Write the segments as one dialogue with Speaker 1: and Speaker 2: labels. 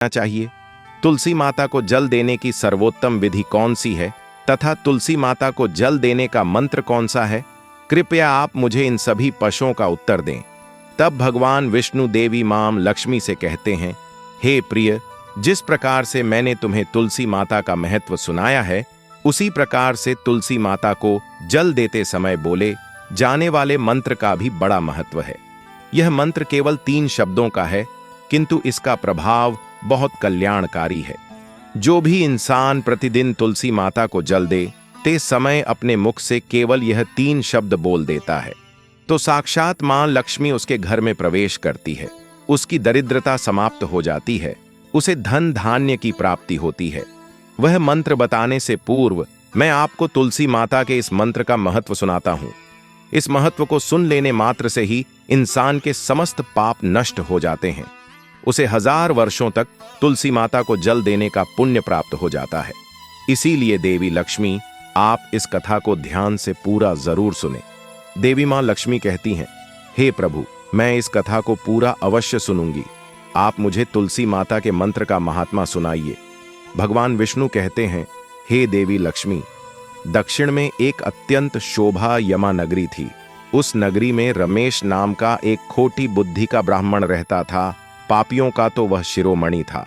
Speaker 1: चाहिए? तुलसी माता को जल देने की सर्वोत्तम विधि कौन सी है तथा तुलसी माता को जल देने का मंत्र कौन सा है? कृपया आप मुझे इन सभी प्रश्नों का उत्तर दें। तब भगवान विष्णु देवी मां लक्ष्मी से कहते हैं, हे प्रिय, जिस प्रकार से मैंने तुम्हें तुलसी माता का महत्व सुनाया है, उसी प्रकार से तुलसी माता को जल देते समय बोले जाने वाले मंत्र का भी बड़ा महत्व है। यह मंत्र केवल 3 शब्दों का है, किंतु इसका प्रभाव बहुत कल्याणकारी है। जो भी इंसान प्रतिदिन तुलसी माता को जल दे ते समय अपने मुख से केवल यह 3 शब्द बोल देता है, तो साक्षात मां लक्ष्मी उसके घर में प्रवेश करती है। उसकी दरिद्रता समाप्त हो जाती है, उसे धन धान्य की प्राप्ति होती है। वह मंत्र बताने से पूर्व मैं आपको तुलसी माता के इस मंत्र का महत्व सुनाता हूं। इस महत्व को सुन लेने मात्र से ही इंसान के समस्त पाप नष्ट हो जाते हैं। उसे 1000 वर्षों तक तुलसी माता को जल देने का पुण्य प्राप्त हो जाता है। इसीलिए देवी लक्ष्मी, आप इस कथा को ध्यान से पूरा जरूर सुने। देवी मां लक्ष्मी कहती हैं, हे प्रभु, मैं इस कथा को पूरा अवश्य सुनूंगी। आप मुझे तुलसी माता के मंत्र का महात्मा सुनाइए। भगवान विष्णु कहते हैं, हे देवी लक्ष्मी, दक्षिण में एक अत्यंत शोभा यमा नगरी थी। उस नगरी में रमेश नाम का एक खोटी बुद्धि का ब्राह्मण रहता था। पापियों का तो वह शिरोमणि था।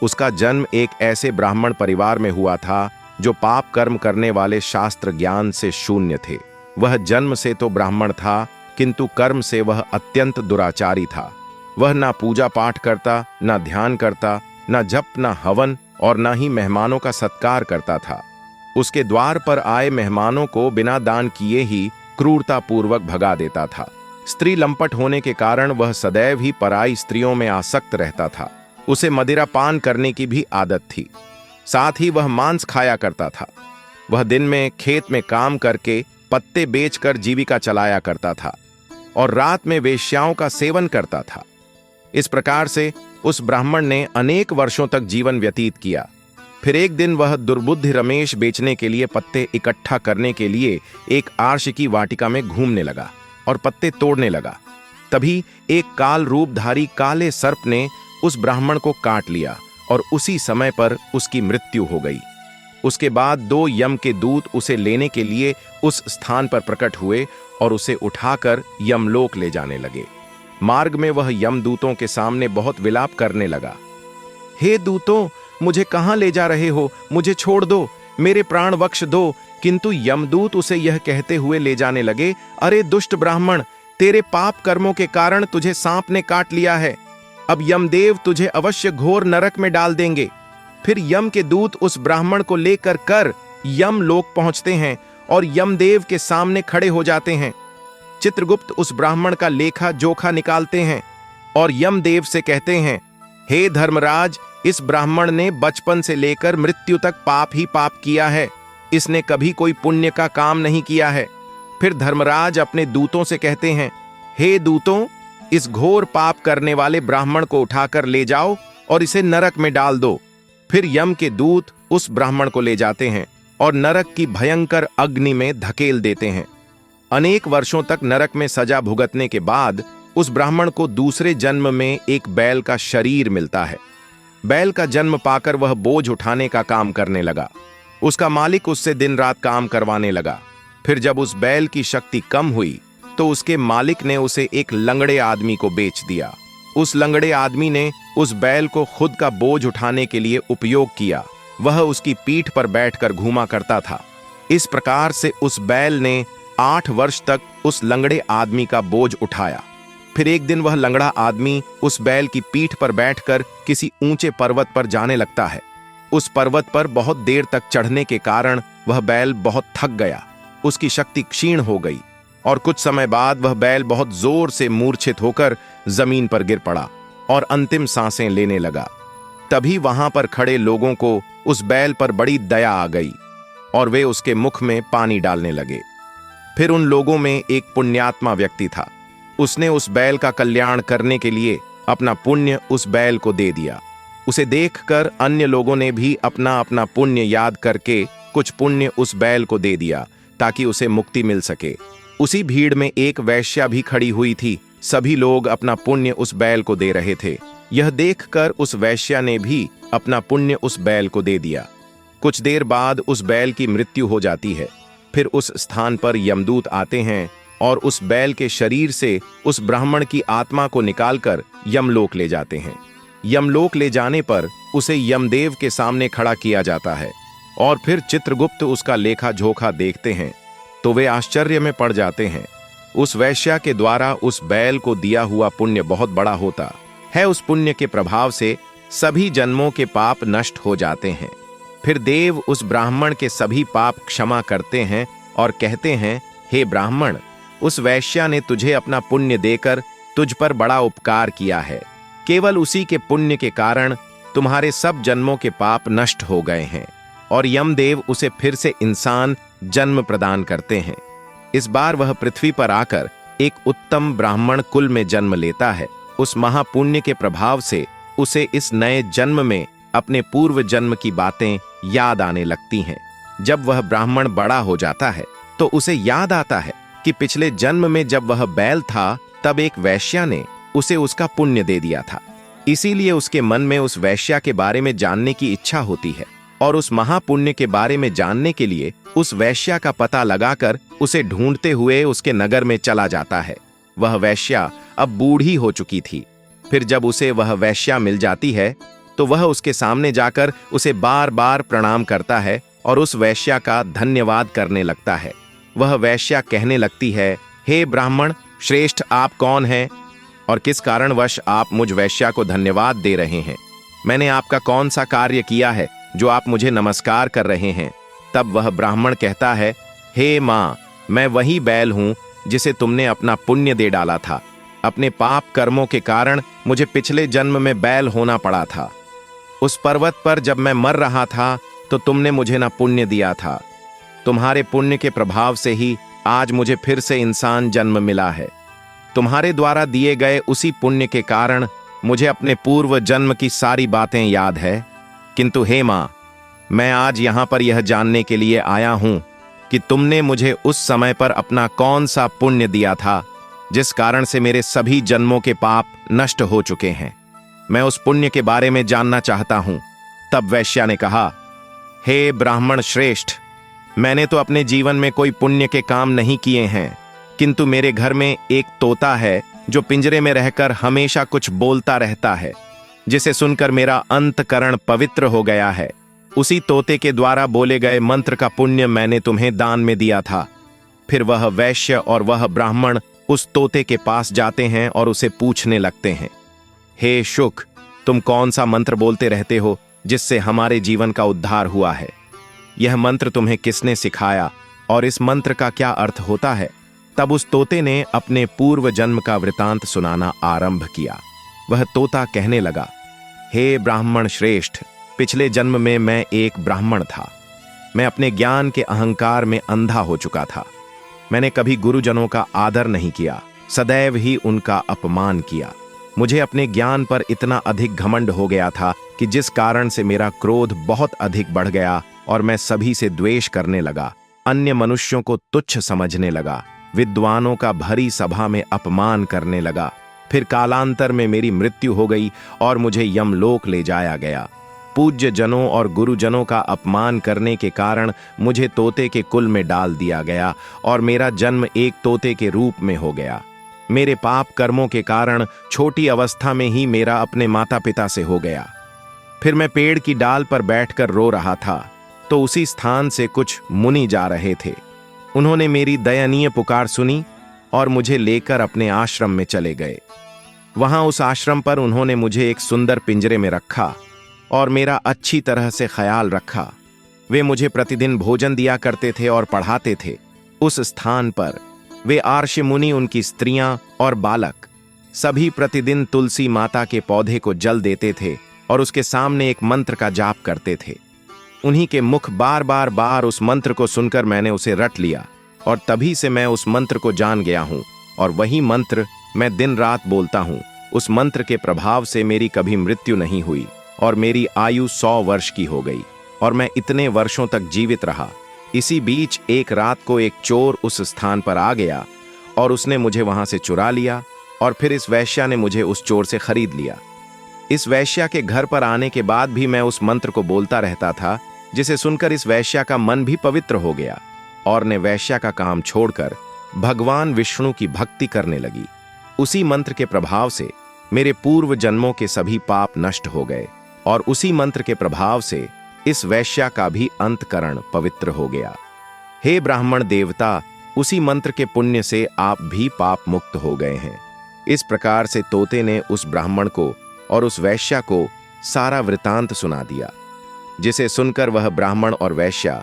Speaker 1: उसका जन्म एक ऐसे ब्राह्मण परिवार में हुआ था जो पाप कर्म करने वाले शास्त्र ज्ञान से शून्य थे। वह जन्म से तो ब्राह्मण था, किंतु कर्म से वह अत्यंत दुराचारी था। वह ना पूजा पाठ करता, ना ध्यान करता, ना जप, ना हवन और ना ही मेहमानों का सत्कार करता था। उसके द्वार पर आए मेहमानों को बिना दान किए ही क्रूरतापूर्वक भगा देता था। स्त्री लंपट होने के कारण वह सदैव ही पराई स्त्रियों में आसक्त रहता था। उसे मदिरा पान करने की भी आदत थी। साथ ही वह मांस खाया करता था। वह दिन में खेत में काम करके पत्ते बेचकर जीविका चलाया करता था और रात में वेश्याओं का सेवन करता था। इस प्रकार से उस ब्राह्मण ने अनेक वर्षों तक जीवन व्यतीत किया। फिर एक दिन वह दुर्बुद्धि रमेश बेचने के लिए पत्ते इकट्ठा करने के लिए एक आर्ष की वाटिका में घूमने लगा और पत्ते तोड़ने लगा। तभी एक काल रूपधारी काले सर्प ने उस ब्राह्मण को काट लिया और उसी समय पर उसकी मृत्यु हो गई। उसके बाद 2 यम के दूत उसे लेने के लिए उस स्थान पर प्रकट हुए और उसे उठाकर यमलोक ले जाने लगे। मार्ग में वह यमदूतों के सामने बहुत विलाप करने लगा। हे दूतों, मुझे कहां ले जा रहे हो? मुझे छोड़ दो, मेरे प्राण बख्श दो। किंतु यमदूत उसे यह कहते हुए ले जाने लगे, अरे दुष्ट ब्राह्मण, तेरे पाप कर्मों के कारण तुझे सांप ने काट लिया है। अब यमदेव तुझे अवश्य घोर नरक में डाल देंगे। फिर यम के दूत उस ब्राह्मण को लेकर कर यमलोक पहुंचते हैं और यमदेव के सामने खड़े हो जाते हैं। चित्रगुप्त उस ब्राह्मण का लेखा जोखा निकालते हैं और यमदेव से कहते हैं, हे धर्मराज, इस ब्राह्मण ने बचपन से लेकर मृत्यु तक पाप ही पाप किया है। इसने कभी कोई पुण्य का काम नहीं किया है। फिर धर्मराज अपने दूतों से कहते हैं, हे दूतों, इस घोर पाप करने वाले ब्राह्मण को उठाकर ले जाओ और इसे नरक में डाल दो। फिर यम के दूत उस ब्राह्मण को ले जाते हैं और नरक की भयंकर अग्नि में धकेल देते हैं। अनेक वर्षों तक नरक में सजा भुगतने के बाद उस ब्राह्मण को दूसरे जन्म में एक बैल का शरीर मिलता है। बैल का जन्म पाकर वह बोझ उठाने का काम करने लगा। उसका मालिक उससे दिन रात काम करवाने लगा। फिर जब उस बैल की शक्ति कम हुई तो उसके मालिक ने उसे एक लंगड़े आदमी को बेच दिया। उस लंगड़े आदमी ने उस बैल को खुद का बोझ उठाने के लिए उपयोग किया। वह उसकी पीठ पर बैठकर घूमा करता था। इस प्रकार से उस बैल ने 8 वर्ष तक उस लंगड़े आदमी का बोझ उठाया। फिर एक दिन वह लंगड़ा आदमी उस बैल की पीठ पर बैठकर किसी ऊंचे पर्वत पर जाने लगता है। उस पर्वत पर बहुत देर तक चढ़ने के कारण वह बैल बहुत थक गया। उसकी शक्ति क्षीण हो गई और कुछ समय बाद वह बैल बहुत जोर से मूर्छित होकर जमीन पर गिर पड़ा और अंतिम सांसें लेने लगा। तभी वहां पर खड़े लोगों को उस बैल पर बड़ी दया आ गई और वे उसके मुख में पानी डालने लगे। फिर उन लोगों में एक पुण्यात्मा व्यक्ति था। उसने उस बैल का कल्याण करने के लिए अपना पुण्य उस बैल को दे दिया। उसे देखकर अन्य लोगों ने भी अपना अपना पुण्य याद करके कुछ पुण्य उस बैल को दे दिया ताकि उसे मुक्ति मिल सके। उसी भीड़ में एक वैश्या भी खड़ी हुई थी। सभी लोग अपना पुण्य उस बैल को दे रहे थे। यह देखकर उस वैश्या ने भी अपना पुण्य उस बैल को दे दिया। कुछ देर बाद उस बैल की मृत्यु हो जाती है। फिर उस स्थान पर यमदूत आते हैं और उस बैल के शरीर से उस ब्राह्मण की आत्मा को निकालकर यमलोक ले जाते हैं। यमलोक ले जाने पर उसे यमदेव के सामने खड़ा किया जाता है और फिर चित्रगुप्त उसका लेखा जोखा देखते हैं तो वे आश्चर्य में पड़ जाते हैं। उस वैश्या के द्वारा उस बैल को दिया हुआ पुण्य बहुत बड़ा होता है। उस पुण्य के प्रभाव से सभी जन्मों के पाप नष्ट हो जाते हैं। फिर देव उस ब्राह्मण के सभी पाप क्षमा करते हैं और कहते हैं, हे ब्राह्मण, उस वैश्या ने तुझे अपना पुण्य देकर तुझ पर बड़ा उपकार किया है। केवल उसी के पुण्य के कारण तुम्हारे सब जन्मों के पाप नष्ट हो गए हैं और यमदेव उसे फिर से इंसान जन्म प्रदान करते हैं। इस बार वह पृथ्वी पर आकर एक उत्तम ब्राह्मण कुल में जन्म लेता है। उस महापुण्य के प्रभाव से उसे इस नए जन्म में अपने पूर्व जन्म की बातें याद आने लगती हैं। जब वह ब्राह्मण बड़ा हो जाता है तो उसे याद आता है कि पिछले जन्म में जब वह बैल था तब एक वैश्या ने उसे उसका पुण्य दे दिया था। इसीलिए उसके मन में उस वैश्या के बारे में जानने की इच्छा होती है और उस महापुण्य के बारे में जानने के लिए उस वैश्या का पता लगाकर उसे ढूंढते हुए उसके नगर में चला जाता है। वह वैश्या अब बूढ़ी हो चुकी थी। फिर जब उसे वह वैश्या मिल जाती है तो वह उसके सामने जाकर उसे बार बार प्रणाम करता है और उस वैश्या का धन्यवाद करने लगता है। वह वैश्या कहने लगती है, हे ब्राह्मण श्रेष्ठ, आप कौन हैं और किस कारणवश आप मुझ वैश्या को धन्यवाद दे रहे हैं? मैंने आपका कौन सा कार्य किया है जो आप मुझे नमस्कार कर रहे हैं? तब वह ब्राह्मण कहता है, हे माँ, मैं वही बैल हूं जिसे तुमने अपना पुण्य दे डाला था। अपने पाप कर्मों के कारण मुझे पिछले जन्म में बैल होना पड़ा था। उस पर्वत पर जब मैं मर रहा था तो तुमने मुझे ना पुण्य दिया था। तुम्हारे पुण्य के प्रभाव से ही आज मुझे फिर से इंसान जन्म मिला है। तुम्हारे द्वारा दिए गए उसी पुण्य के कारण मुझे अपने पूर्व जन्म की सारी बातें याद है। किंतु हे माँ, मैं आज यहाँ पर यह जानने के लिए आया हूँ कि तुमने मुझे उस समय पर अपना कौन सा पुण्य दिया था जिस कारण से मेरे सभी जन्मों के पाप नष्ट हो चुके हैं। मैं उस पुण्य के बारे में जानना चाहता हूँ। तब वैश्या ने कहा, हे ब्राह्मण श्रेष्ठ, मैंने तो अपने जीवन में कोई पुण्य के काम नहीं किए हैं, किंतु मेरे घर में एक तोता है जो पिंजरे में रहकर हमेशा कुछ बोलता रहता है, जिसे सुनकर मेरा अंतकरण पवित्र हो गया है। उसी तोते के द्वारा बोले गए मंत्र का पुण्य मैंने तुम्हें दान में दिया था। फिर वह वैश्य और वह ब्राह्मण उस तोते के पास जाते हैं और उसे पूछने लगते हैं, हे शुक, तुम कौन सा मंत्र बोलते रहते हो जिससे हमारे जीवन का उद्धार हुआ है? यह मंत्र तुम्हें किसने सिखाया और इस मंत्र का क्या अर्थ होता है? तब उस तोते ने अपने पूर्व जन्म का वृतांत सुनाना आरंभ किया। वह तोता कहने लगा, हे ब्राह्मण श्रेष्ठ, पिछले जन्म में मैं एक ब्राह्मण था। मैं अपने ज्ञान के अहंकार में अंधा हो चुका था। मैंने कभी गुरुजनों का आदर नहीं किया, सदैव ही उनका अपमान किया। मुझे अपने ज्ञान पर इतना अधिक घमंड हो गया था कि जिस कारण से मेरा क्रोध बहुत अधिक बढ़ गया और मैं सभी से द्वेष करने लगा, अन्य मनुष्यों को तुच्छ समझने लगा, विद्वानों का भरी सभा में अपमान करने लगा। फिर कालांतर में मेरी मृत्यु हो गई और मुझे यमलोक ले जाया गया। पूज्य जनों और गुरुजनों का अपमान करने के कारण मुझे तोते के कुल में डाल दिया गया और मेरा जन्म एक तोते के रूप में हो गया। मेरे पाप कर्मों के कारण छोटी अवस्था में ही मेरा अपने माता पिता से हो गया। फिर मैं पेड़ की डाल पर बैठकर रो रहा था तो उसी स्थान से कुछ मुनि जा रहे थे। उन्होंने मेरी दयनीय पुकार सुनी और मुझे लेकर अपने आश्रम में चले गए। वहां उस आश्रम पर उन्होंने मुझे एक सुंदर पिंजरे में रखा और मेरा अच्छी तरह से ख्याल रखा। वे मुझे प्रतिदिन भोजन दिया करते थे और पढ़ाते थे। उस स्थान पर वे आर्ष मुनि, उनकी स्त्रियां और बालक सभी प्रतिदिन तुलसी माता के पौधे को जल देते थे और उसके सामने एक मंत्र का जाप करते थे। उन्हीं के मुख बार बार उस मंत्र को सुनकर मैंने उसे रट लिया और तभी से मैं उस मंत्र को जान गया हूं और वही मंत्र मैं दिन रात बोलता हूं। उस मंत्र के प्रभाव से मेरी कभी मृत्यु नहीं हुई और मेरी आयु 100 वर्ष की हो गई और मैं इतने वर्षों तक जीवित रहा। इसी बीच एक रात को एक चोर उस स्थान पर आ गया और उसने मुझे वहां से चुरा लिया और फिर इस वैश्या ने मुझे उस चोर से खरीद लिया। इस वैश्या के घर पर आने के बाद भी मैं उस मंत्र को बोलता रहता था, जिसे सुनकर इस वैश्या का मन भी पवित्र हो गया और ने वैश्या का काम छोड़कर भगवान विष्णु की भक्ति करने लगी। उसी मंत्र के प्रभाव से मेरे पूर्व जन्मों के सभी पाप नष्ट हो गए और उसी मंत्र के प्रभाव से इस वैश्या का भी अंतकरण पवित्र हो गया। हे ब्राह्मण देवता, उसी मंत्र के पुण्य से आप भी पाप मुक्त हो गए हैं। इस प्रकार से तोते ने उस ब्राह्मण को और उस वैश्या को सारा वृतांत सुना दिया, जिसे सुनकर वह ब्राह्मण और वैश्या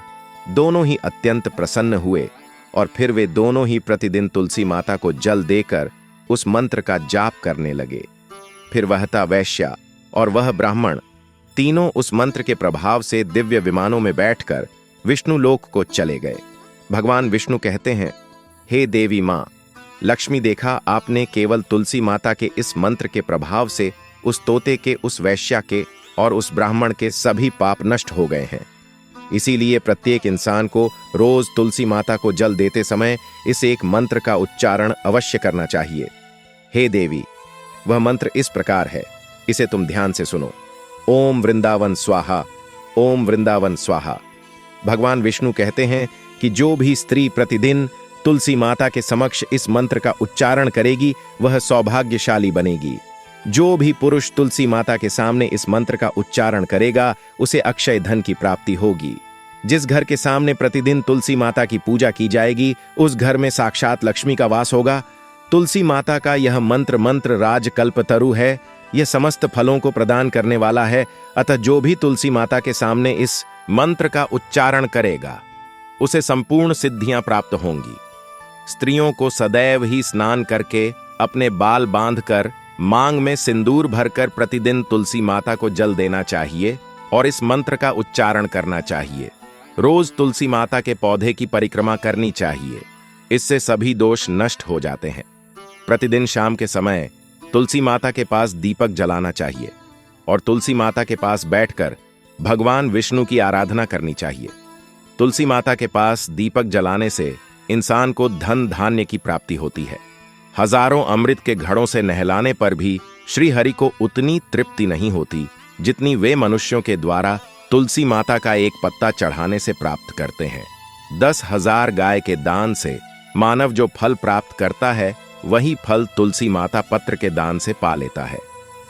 Speaker 1: दोनों ही अत्यंत प्रसन्न हुए और फिर वे दोनों ही प्रतिदिन तुलसी माता को जल देकर उस मंत्र का जाप करने लगे। फिर वहता वैश्या और वह ब्राह्मण तीनों उस मंत्र के प्रभाव से दिव्य विमानों में बैठकर विष्णु लोक को चले गए। भगवान विष्णु कहते हैं, हे देवी मां लक्ष्मी, देखा आपने, केवल तुलसी माता के इस मंत्र के प्रभाव से उस तोते के, उस वैश्या के और उस ब्राह्मण के सभी पाप नष्ट हो गए हैं। इसीलिए प्रत्येक इंसान को रोज तुलसी माता को जल देते समय इस एक मंत्र का उच्चारण अवश्य करना चाहिए। हे देवी, वह मंत्र इस प्रकार है, इसे तुम ध्यान से सुनो। ओम वृंदावन स्वाहा, ओम वृंदावन स्वाहा। भगवान विष्णु कहते हैं कि जो भी स्त्री प्रतिदिन तुलसी माता के समक्ष इस मंत्र का उच्चारण करेगी वह सौभाग्यशाली बनेगी। जो भी पुरुष तुलसी माता के सामने इस मंत्र का उच्चारण करेगा उसे अक्षय धन की प्राप्ति होगी। जिस घर के सामने प्रतिदिन तुलसी माता की पूजा की जाएगी उस घर में साक्षात लक्ष्मी का वास होगा। तुलसी माता का यह मंत्र राज कल्पतरु है, यह समस्त फलों को प्रदान करने वाला है। अतः जो भी तुलसी माता के सामने इस मंत्र का उच्चारण करेगा उसे संपूर्ण सिद्धियां प्राप्त होंगी। स्त्रियों को सदैव ही स्नान करके अपने बाल बांधकर मांग में सिंदूर भरकर प्रतिदिन तुलसी माता को जल देना चाहिए और इस मंत्र का उच्चारण करना चाहिए। रोज तुलसी माता के पौधे की परिक्रमा करनी चाहिए, इससे सभी दोष नष्ट हो जाते हैं। प्रतिदिन शाम के समय तुलसी माता के पास दीपक जलाना चाहिए और तुलसी माता के पास बैठकर भगवान विष्णु की आराधना करनी चाहिए। तुलसी माता के पास दीपक जलाने से इंसान को धन धान्य की प्राप्ति होती है। हजारों अमृत के घड़ों से नहलाने पर भी श्री हरि को उतनी तृप्ति नहीं होती जितनी वे मनुष्यों के द्वारा तुलसी माता का एक पत्ता चढ़ाने से प्राप्त करते हैं। 10,000 गाय के दान से मानव जो फल प्राप्त करता है वही फल तुलसी माता पत्र के दान से पा लेता है।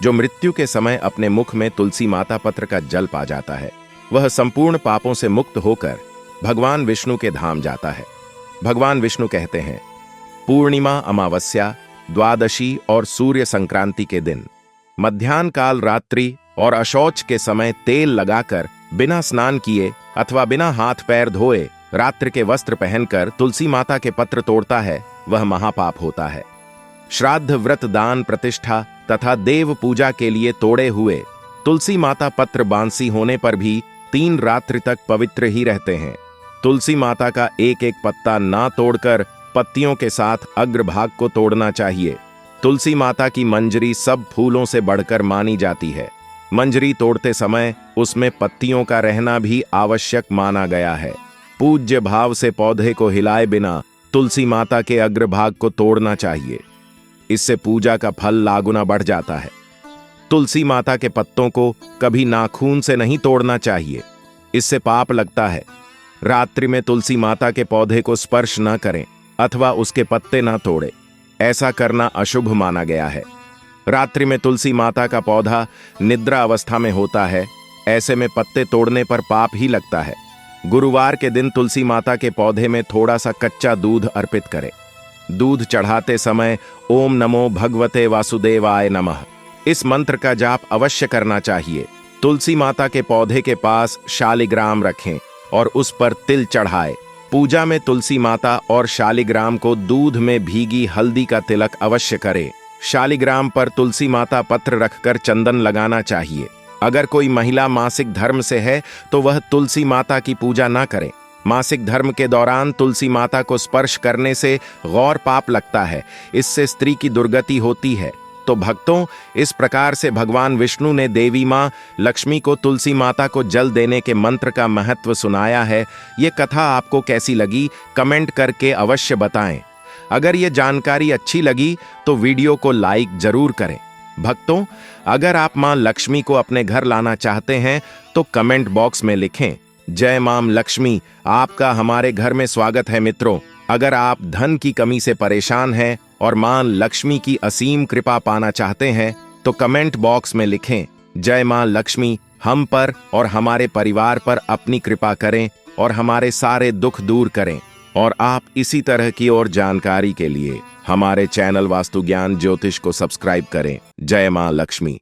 Speaker 1: जो मृत्यु के समय अपने मुख में तुलसी माता पत्र का जल पा जाता है वह संपूर्ण पापों से मुक्त होकर भगवान विष्णु के धाम जाता है। भगवान विष्णु कहते हैं, पूर्णिमा, अमावस्या, द्वादशी और सूर्य संक्रांति के दिन मध्याह्न काल, रात्रि और अशौच के समय तेल लगाकर बिना स्नान किए अथवा बिना हाथ पैर धोए रात्र के वस्त्र पहनकर तुलसी माता के पत्र तोड़ता है वह महापाप होता है। श्राद्ध, व्रत, दान, प्रतिष्ठा तथा देव पूजा के लिए तोड़े हुए तुलसी माता पत्र बांसी होने पर भी 3 रात्रि तक पवित्र ही रहते हैं। तुलसी माता का एक एक पत्ता ना तोड़कर पत्तियों के साथ अग्रभाग को तोड़ना चाहिए। तुलसी माता की मंजरी सब फूलों से बढ़कर मानी जाती है। मंजरी तोड़ते समय उसमें पत्तियों का रहना भी आवश्यक माना गया है। पूज्य भाव से पौधे को हिलाए बिना तुलसी माता के अग्रभाग को तोड़ना चाहिए, इससे पूजा का फल लागुना बढ़ जाता है। तुलसी माता के पत्तों को कभी नाखून से नहीं तोड़ना चाहिए, इससे पाप लगता है। रात्रि में तुलसी माता के पौधे को स्पर्श न करें अथवा उसके पत्ते न तोड़े, ऐसा करना अशुभ माना गया है। रात्रि में तुलसी माता का पौधा निद्रा अवस्था में होता है, ऐसे में पत्ते तोड़ने पर पाप ही लगता है। गुरुवार के दिन तुलसी माता के पौधे में थोड़ा सा कच्चा दूध अर्पित करें। दूध चढ़ाते समय ओम नमो भगवते वासुदेवाय नमः इस मंत्र का जाप अवश्य करना चाहिए। तुलसी माता के पौधे के पास शालिग्राम रखें और उस पर तिल चढ़ाए। पूजा में तुलसी माता और शालिग्राम को दूध में भीगी हल्दी का तिलक अवश्य करें। शालिग्राम पर तुलसी माता पत्र रखकर चंदन लगाना चाहिए। अगर कोई महिला मासिक धर्म से है तो वह तुलसी माता की पूजा ना करे। मासिक धर्म के दौरान तुलसी माता को स्पर्श करने से गौर पाप लगता है, इससे स्त्री की दुर्गति होती है। तो भक्तों, इस प्रकार से भगवान विष्णु ने देवी मां लक्ष्मी को तुलसी माता को जल देने के मंत्र का महत्व सुनाया है। ये कथा आपको कैसी लगी कमेंट करके अवश्य बताएं। अगर ये जानकारी अच्छी लगी तो वीडियो को लाइक जरूर करें। भक्तों, अगर आप मां लक्ष्मी को अपने घर लाना चाहते हैं तो कमेंट बॉक्स में लिखें, जय मां लक्ष्मी। आपका हमारे घर में स्वागत है। मित्रों, अगर आप धन की कमी से परेशान हैं और मां लक्ष्मी की असीम कृपा पाना चाहते हैं तो कमेंट बॉक्स में लिखें, जय मां लक्ष्मी। हम पर और हमारे परिवार पर अपनी कृपा करें और हमारे सारे दुख दूर करें। और आप इसी तरह की और जानकारी के लिए हमारे चैनल वास्तु ज्ञान ज्योतिष को सब्सक्राइब करें। जय मां लक्ष्मी।